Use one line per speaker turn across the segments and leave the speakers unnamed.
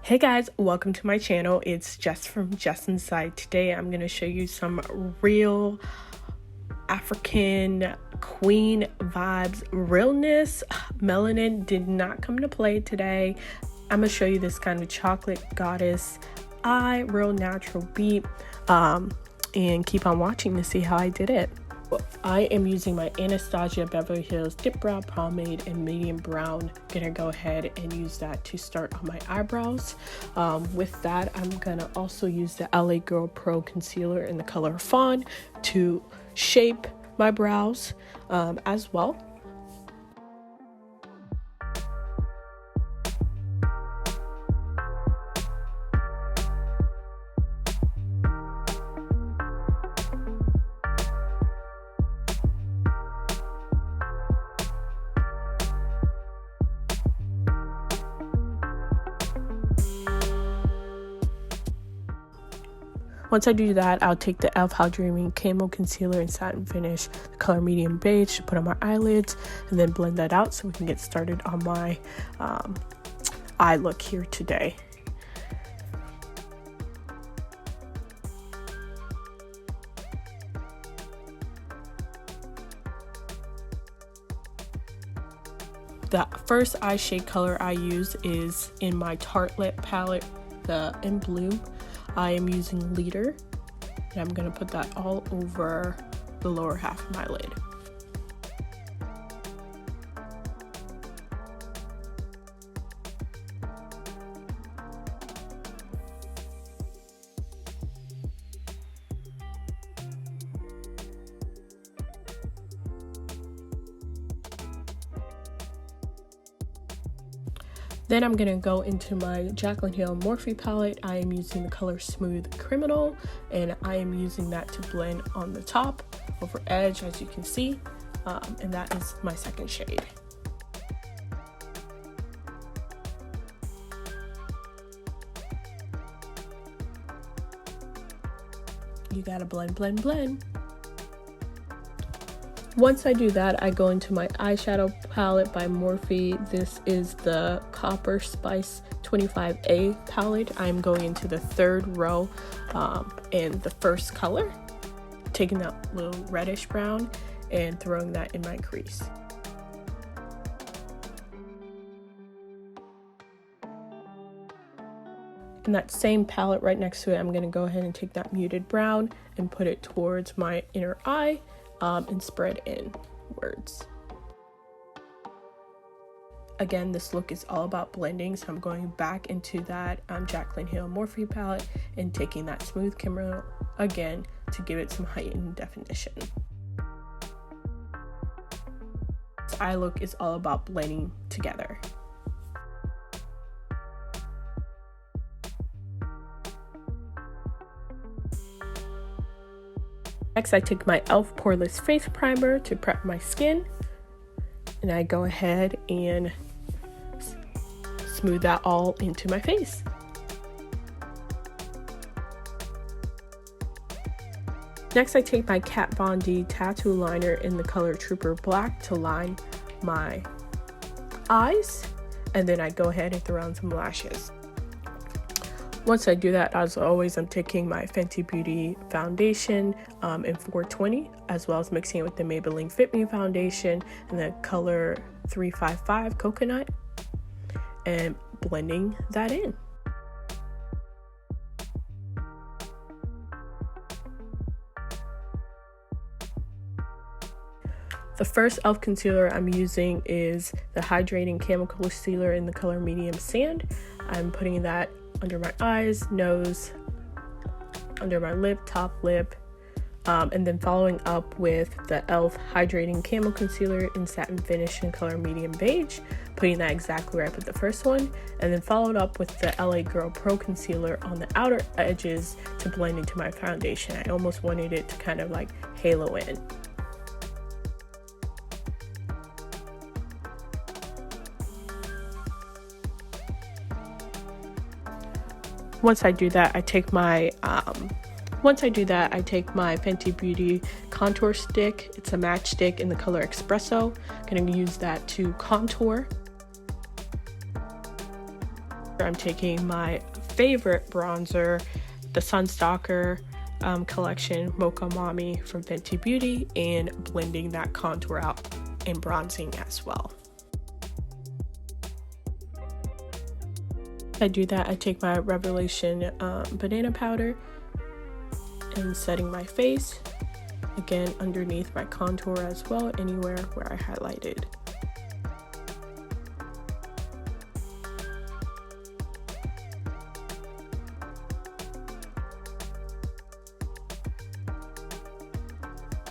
Hey guys, welcome to my channel. It's Jess from Jess InSight. Today I'm going to show you some real African queen vibes realness. Melanin did not come to play today. I'm going to show you this kind of chocolate goddess eye, real natural beat, and keep on watching to see how I did it. I am using my Anastasia Beverly Hills Dip Brow Pomade in medium brown. Gonna go ahead and use that to start on my eyebrows. With that, I'm gonna also use the Girl Pro Concealer in the color Fawn to shape my brows as well. Once I do that, I'll take the e.l.f. Hydrating Camo Concealer in Satin Finish, the color Medium Beige, to put on my eyelids, and then blend that out so we can get started on my eye look here today. The first eye shade color I use is in my Tartlette palette, in Bloom. I am using Leader, and I'm going to put that all over the lower half of my lid. Then I'm going to go into my Jaclyn Morphe palette. I am using the color Smooth Criminal, and I am using that to blend on the top over edge, as you can see, and that is my second shade. You gotta blend, blend, blend. Once I do that, I go into my eyeshadow palette by Morphe. This is the Copper Spice 25A palette. I'm going into the third row and the first color, taking that little reddish brown and throwing that in my crease. In that same palette right next to it, I'm going to go ahead and take that muted brown and put it towards my inner eye. And spread inwards. Again, this look is all about blending, so I'm going back into that Jaclyn Morphe palette and taking that Smooth Criminal again to give it some heightened definition. This eye look is all about blending together. Next, I take my e.l.f. Poreless Face Primer to prep my skin, and I go ahead and smooth that all into my face. Next, I take my Kat Von D tattoo liner in the color Trooper Black to line my eyes, and then I go ahead and throw on some lashes. Once I do that, as always, I'm taking my Fenty Beauty foundation in 420, as well as mixing it with the Maybelline Fit Me foundation in the color 355 Coconut, and blending that in. The first e.l.f. concealer I'm using is the Hydrating Camo Concealer in the color Medium Sand. I'm putting that under my eyes, nose, under my lip, top lip, and then following up with the e.l.f. Hydrating Camo Concealer in Satin Finish in color Medium Beige, putting that exactly where I put the first one, and then followed up with the Girl Pro Concealer on the outer edges to blend into my foundation. I almost wanted it to kind of like halo in. Once I do that, I take my Fenty Beauty contour stick. It's a matchstick in the color Espresso. I'm going to use that to contour. I'm taking my favorite bronzer, the Sunstalker collection Mocha Mami from Fenty Beauty, and blending that contour out and bronzing as well. I do that, I take my Revelation banana powder and setting my face, again underneath my contour as well, anywhere where I highlighted.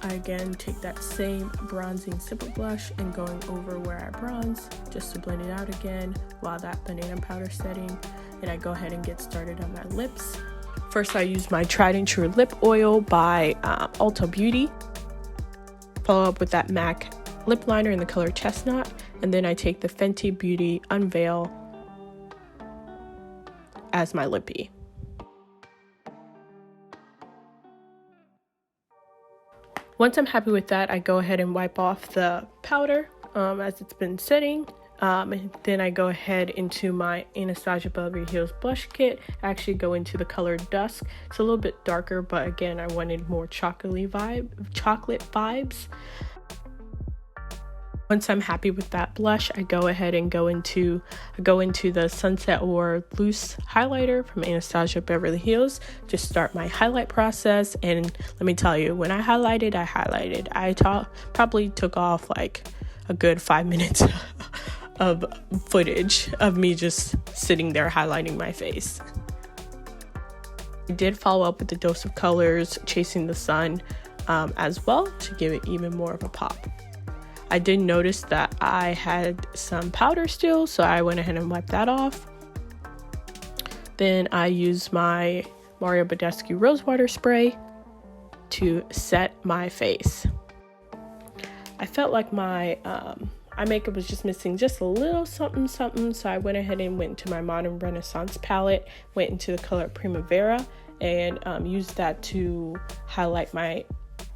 I again take that same bronzing stipple blush and going over where I bronze just to blend it out again while that banana powder setting, and I go ahead and get started on my lips. First I use my tried and true lip oil by Ulta Beauty, follow up with that MAC lip liner in the color Chestnut, and then I take the Fenty Beauty Unveil as my lippy. Once I'm happy with that, I go ahead and wipe off the powder as it's been setting. And then I go ahead into my Anastasia Beverly Hills blush kit. I actually go into the color Dusk. It's a little bit darker, but again, I wanted more chocolate vibes. Once I'm happy with that blush, I go ahead and go into the Sunset Aurora loose highlighter from Anastasia Beverly Hills. Just start my highlight process, and let me tell you, when I highlighted. I probably took off like a good 5 minutes of footage of me just sitting there highlighting my face. I did follow up with the Dose of Colors Chasing the Sun as well to give it even more of a pop. I did notice that I had some powder still, so I went ahead and wiped that off. Then I used my Mario Badescu Rosewater Spray to set my face. I felt like my eye makeup was just missing just a little something, so I went ahead and went to my Modern Renaissance palette, went into the color Primavera, and used that to highlight my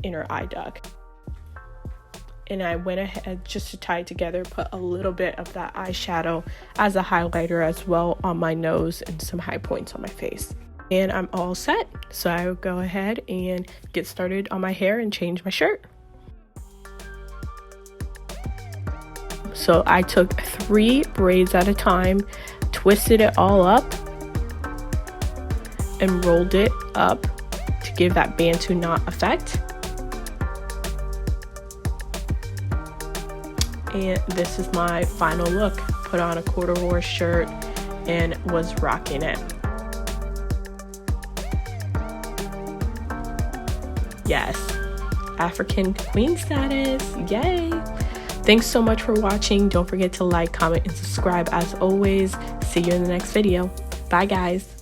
inner eye duct. And I went ahead just to tie it together, put a little bit of that eyeshadow as a highlighter as well on my nose and some high points on my face. And I'm all set. So I will go ahead and get started on my hair and change my shirt. So I took 3 braids at a time, twisted it all up, and rolled it up to give that Bantu knot effect. And this is my final look. Put on a corduroy shirt and was rocking it. Yes, African queen status, yay! Thanks so much for watching. Don't forget to like, comment, and subscribe as always. See you in the next video. Bye guys.